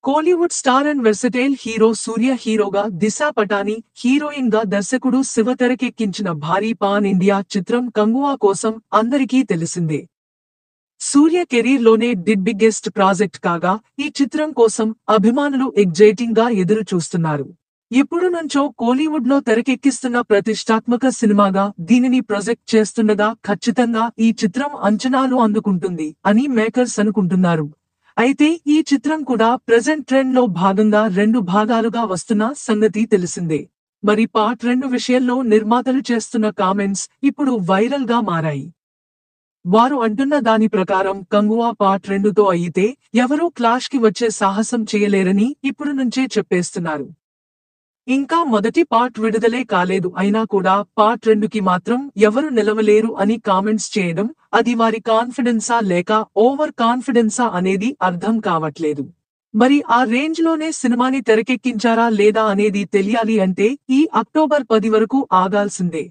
Kollywood star and versatile hero Suriya హీరోగా, Disha Patani heroine గా దర్శకుడు శివ తెరకెక్కించిన భారీ పాన్ ఇండియా చిత్రం కంగువా కోసం అందరికీ తెలిసిందే. సూర్య కెరీర్ లోనే బిగ్గెస్ట్ ప్రాజెక్ట్ కాగా, ఈ చిత్రం కోసం అభిమానులు ఎగ్జైటింగ్ గా ఎదురు చూస్తున్నారు. ఎప్పుడు నుంచో కోలీవుడ్ లో తెరకెక్కిస్తున్న ప్రతిష్టాత్మక సినిమాగా దీనిని ప్రొజెక్ట్ చేస్తుండగా ఖచ్చితంగా ఈ చిత్రం అంచనాలు అందుకుంటుంది అని మేకర్స్ అనుకుంటున్నారు. అయితే ఈ చిత్రం కూడా ప్రెజెంట్ ట్రెండ్ లో భాగంగా 2 భాగాలుగా వస్తున్న సంగతి తెలిసిందే. మరి పార్ట్ 2 విషయంలో నిర్మాతలు చేస్తున్న కామెంట్స్ ఇప్పుడు వైరల్ గా మారాయి. వారు అంటున్న దాని ప్రకారం కంగువా పార్ట్ 2తో అయితే ఎవరూ క్లాష్ కి వచ్చే సాహసం చేయలేరని ఇప్పుడు నుంచే చెప్పేస్తున్నారు. ఇంకా మొదటి పార్ట్ విడుదలే కాలేదు అయినా కూడా పార్ట్ 2కి మాత్రం ఎవరు నిలవలేరు అని కామెంట్స్ చేయడం, అది వారి కాన్ఫిడెన్సా లేక ఓవర్ కాన్ఫిడెన్సా అనేది అర్థం కావట్లేదు. మరి ఆ రేంజ్ లోనే సినిమాని తెరకెక్కించారా లేదా అనేది తెలియాలి అంటే ఈ అక్టోబర్ 10 వరకు ఆగాల్సిందే.